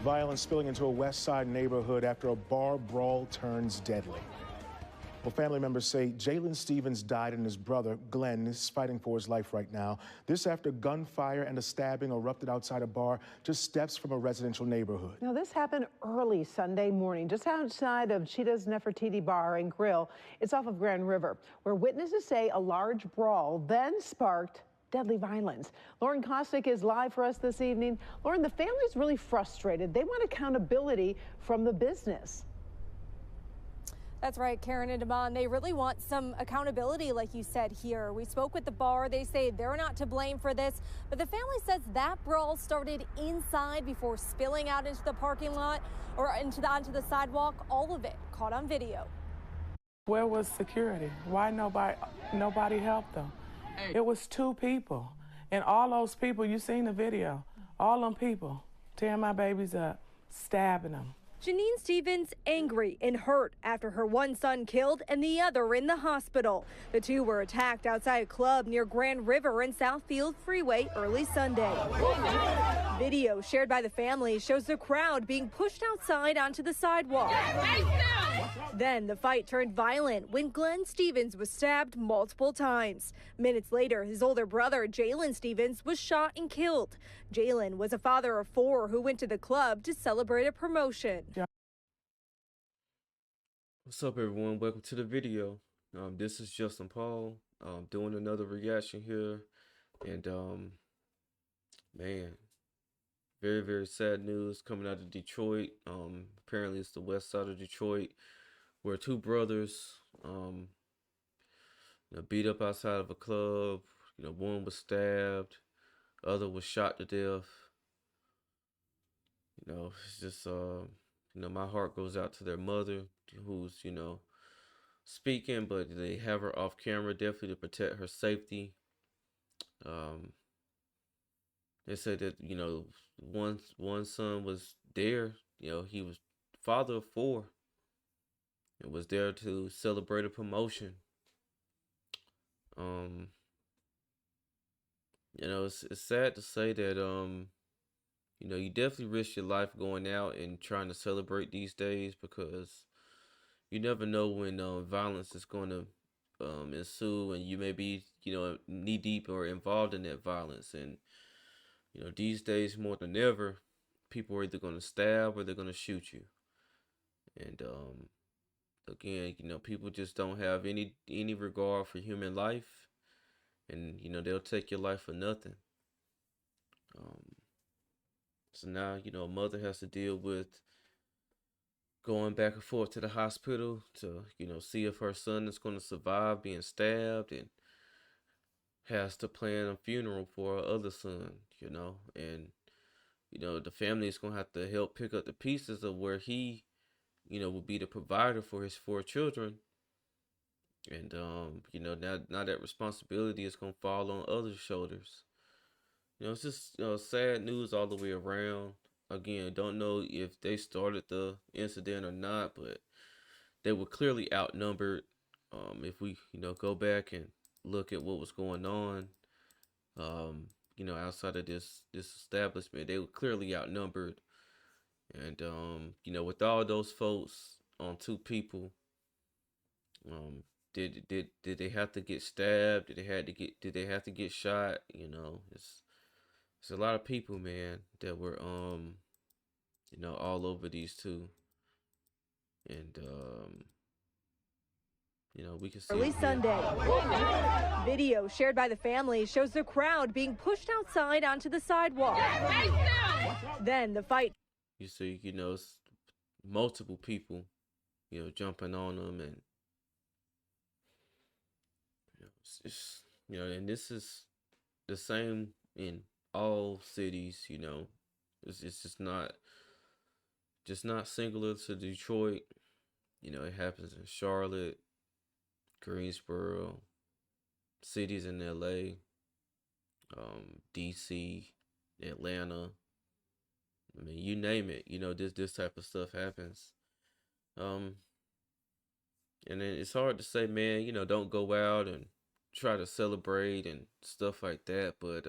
Violence spilling into a West Side neighborhood after a bar brawl turns deadly. Well, family members say Jalen Stevens died and his brother, Glenn, is fighting for his life right now. This after gunfire and a stabbing erupted outside a bar just steps from a residential neighborhood. Now, this happened early Sunday morning, just outside of Cheetah's Nefertiti Bar and Grill. It's off of Grand River, where witnesses say a large brawl then sparked deadly violence. Lauren Kosnick is live for us this evening. Lauren, the family's really frustrated. They want accountability from the business. That's right, Karen and Damon. They really want some accountability, like you said here. We spoke with the bar. They say they're not to blame for this, but the family says that brawl started inside before spilling out into the parking lot or onto the sidewalk. All of it caught on video. Where was security? Why nobody helped them? It was two people, and all those people, you seen the video, all them people tearing my babies up, stabbing them. Janine Stevens angry and hurt after her one son killed and the other in the hospital. The two were attacked outside a club near Grand River and Southfield Freeway early Sunday. Video shared by the family shows the crowd being pushed outside onto the sidewalk. Then the fight turned violent when Glenn Stevens was stabbed multiple times. Minutes later, his older brother, Jalen Stevens, was shot and killed. Jalen was a father of 4 who went to the club to celebrate a promotion. What's up, everyone? Welcome to the video. This is Justin Paul doing another reaction here, and man, very, very sad news coming out of Detroit. Apparently it's the west side of Detroit where 2 brothers beat up outside of a club. One was stabbed, other was shot to death. It's just my heart goes out to their mother, who's speaking, but they have her off camera definitely to protect her safety. They said that one son was there. He was father of 4 and was there to celebrate a promotion. It's sad to say that you definitely risk your life going out and trying to celebrate these days, because you never know when violence is going to ensue, and you may be knee deep or involved in that violence. And these days more than ever, people are either going to stab or they're going to shoot you. And again, people just don't have any regard for human life, and they'll take your life for nothing. So now a mother has to deal with going back and forth to the hospital to see if her son is going to survive being stabbed, and has to plan a funeral for her other son, and the family is going to have to help pick up the pieces of where he will be the provider for his 4 children. And now that responsibility is going to fall on other shoulders. It's just sad news all the way around. Again, don't know if they started the incident or not, but they were clearly outnumbered. If we go back and look at what was going on outside of this establishment, they were clearly outnumbered. And with all those folks on 2 people, did they have to get stabbed? Did they have to get shot? It's a lot of people, man, that were all over these 2. And we can see early Sunday. Video shared by the family shows the crowd being pushed outside onto the sidewalk. Then the fight. You see, it's multiple people, jumping on them, and and this is the same in all cities. It's just not singular to Detroit. It happens in Charlotte, Greensboro, cities in LA, DC, Atlanta. I mean, you name it, this type of stuff happens. And then it's hard to say, man, don't go out and try to celebrate and stuff like that, but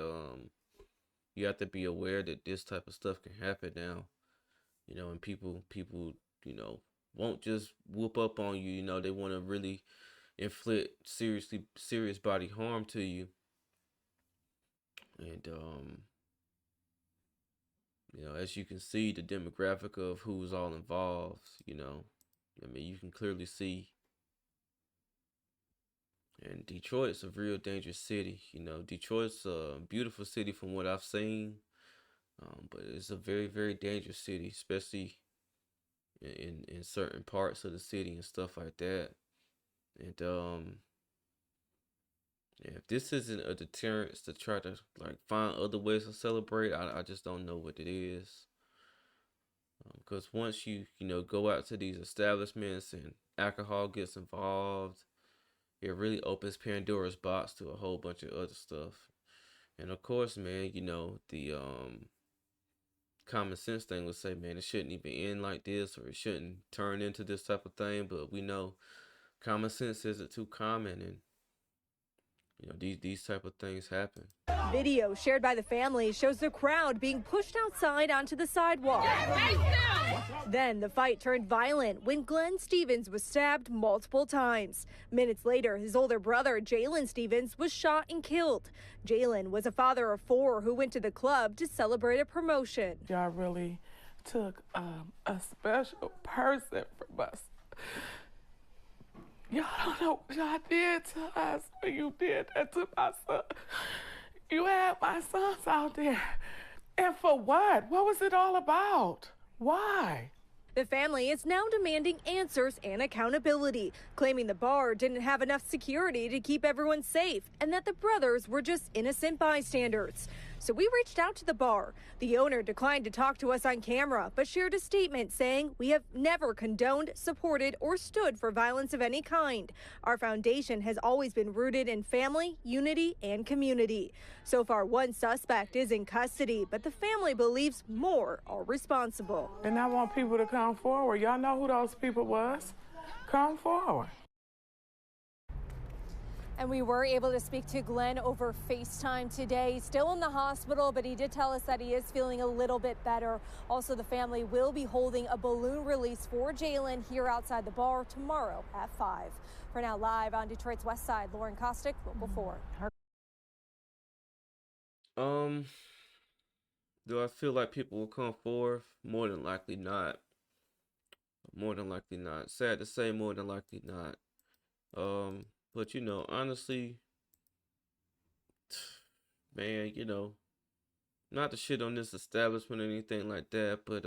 you have to be aware that this type of stuff can happen now. and people, won't just whoop up on you. They want to really inflict serious body harm to you. And as you can see, the demographic of who's all involved, you can clearly see. And Detroit's a real dangerous city. Detroit's a beautiful city from what I've seen, but it's a very, very dangerous city, especially in certain parts of the city and stuff like that. And yeah, if this isn't a deterrence to try to like find other ways to celebrate, I just don't know what it is. Because once you go out to these establishments and alcohol gets involved, it really opens Pandora's box to a whole bunch of other stuff. And of course, man, the common sense thing would say, man, it shouldn't even end like this, or it shouldn't turn into this type of thing. But we know common sense isn't too common, and these type of things happen. Video shared by the family shows the crowd being pushed outside onto the sidewalk. Then the fight turned violent when Glenn Stevens was stabbed multiple times. Minutes later, his older brother, Jalen Stevens, was shot and killed. Jalen was a father of 4 who went to the club to celebrate a promotion. Y'all really took a special person from us. Y'all don't know what y'all did to us when you did that to my son. You had my sons out there. And for what? What was it all about? Why? The family is now demanding answers and accountability, claiming the bar didn't have enough security to keep everyone safe and that the brothers were just innocent bystanders. So we reached out to the bar. The owner declined to talk to us on camera, but shared a statement saying we have never condoned, supported, or stood for violence of any kind. Our foundation has always been rooted in family, unity, and community. So far, 1 suspect is in custody, but the family believes more are responsible. And I want people to come forward. Y'all know who those people was. Come forward. And we were able to speak to Glenn over FaceTime today. Still in the hospital, but he did tell us that he is feeling a little bit better. Also, the family will be holding a balloon release for Jalen here outside the bar tomorrow at 5. For now, live on Detroit's West Side, Lauren Kostick, Local 4. Do I feel like people will come forth? More than likely not. More than likely not. Sad to say, more than likely not. But honestly, man, not to shit on this establishment or anything like that, but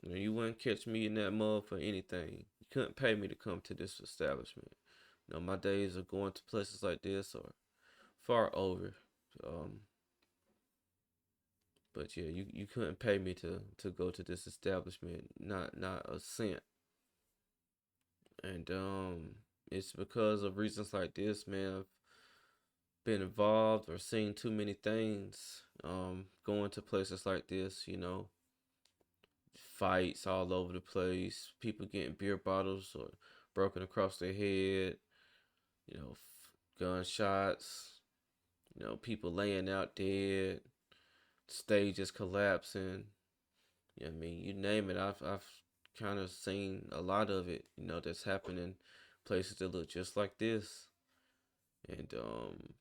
you wouldn't catch me in that mud for anything. You couldn't pay me to come to this establishment. My days of going to places like this are far over. But yeah, you couldn't pay me to go to this establishment, not a cent. And it's because of reasons like this, man. I've been involved or seen too many things. Going to places like this, fights all over the place, people getting beer bottles or broken across their head, gunshots, people laying out dead, stages collapsing. You name it. I've kind of seen a lot of it, that's happening places that look just like this. And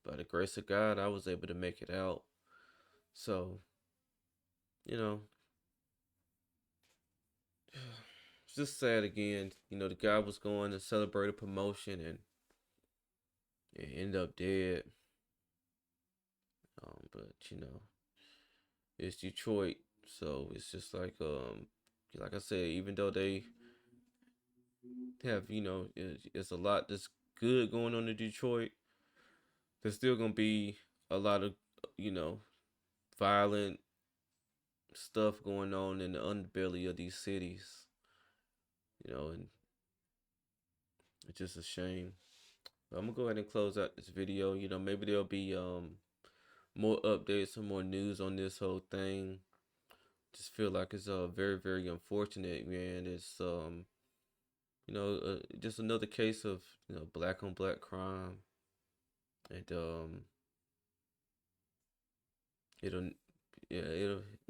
by the grace of God, I was able to make it out. So, it's just sad again. The guy was going to celebrate a promotion and ended up dead. But it's Detroit, so it's just like I said, even though they have, it's a lot that's good going on in Detroit, there's still gonna be a lot of, violent stuff going on in the underbelly of these cities, and it's just a shame. But I'm gonna go ahead and close out this video. Maybe there'll be more updates or more news on this whole thing. Just feel like it's very, very unfortunate, man. It's just another case of black on black crime, and it'll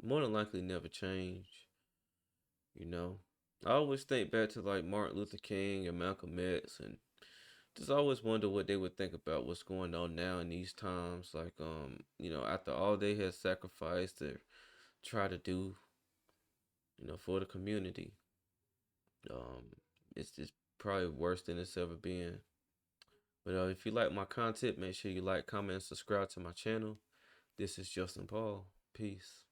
more than likely never change. You know, I always think back to like Martin Luther King and Malcolm X, and just always wonder what they would think about what's going on now in these times. Like, after all they had sacrificed to try to do, for the community, um, it's just probably worse than it's ever been. But if you like my content, make sure you like, comment, and subscribe to my channel. This is Justin Paul. Peace.